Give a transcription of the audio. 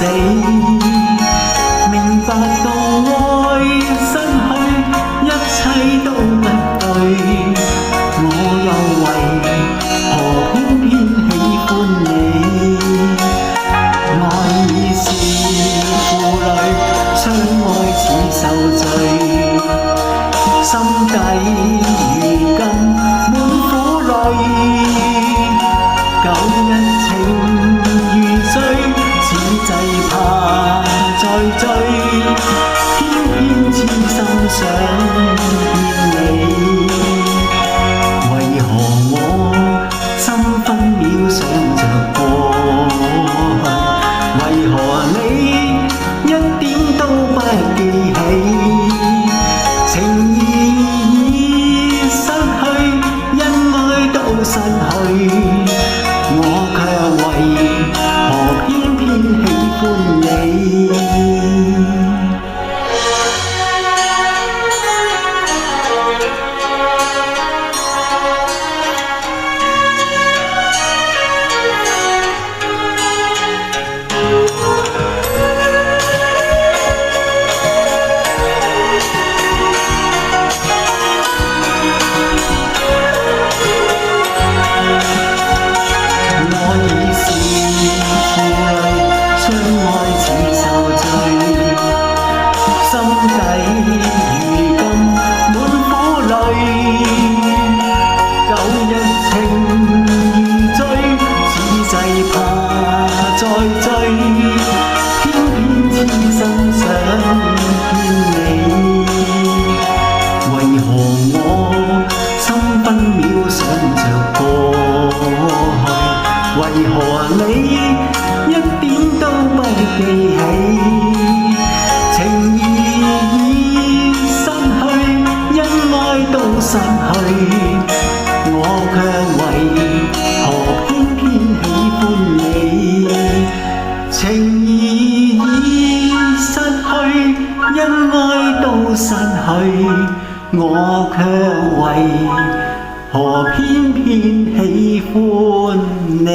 死，明白到愛失去，一切都不對。我又為何偏偏喜歡你？愛已是負累，相愛似受罪，心底如今滿苦淚。舊日情如醉，此際怕再追，偏偏痴心想見你。為何我心分秒想着過去？為何你一點都不記起？情已失去，恩愛都失去。我卻為何偏偏喜歡你？心底如今滿苦淚，舊日情如醉，此際怕再追，偏偏痴心想見你。為何我心分秒想着過去？為何你一點都不記起？情已失去，恩愛都失去，我卻為何偏偏喜歡你？情已失去，恩愛都失去，我卻為何偏偏喜歡你？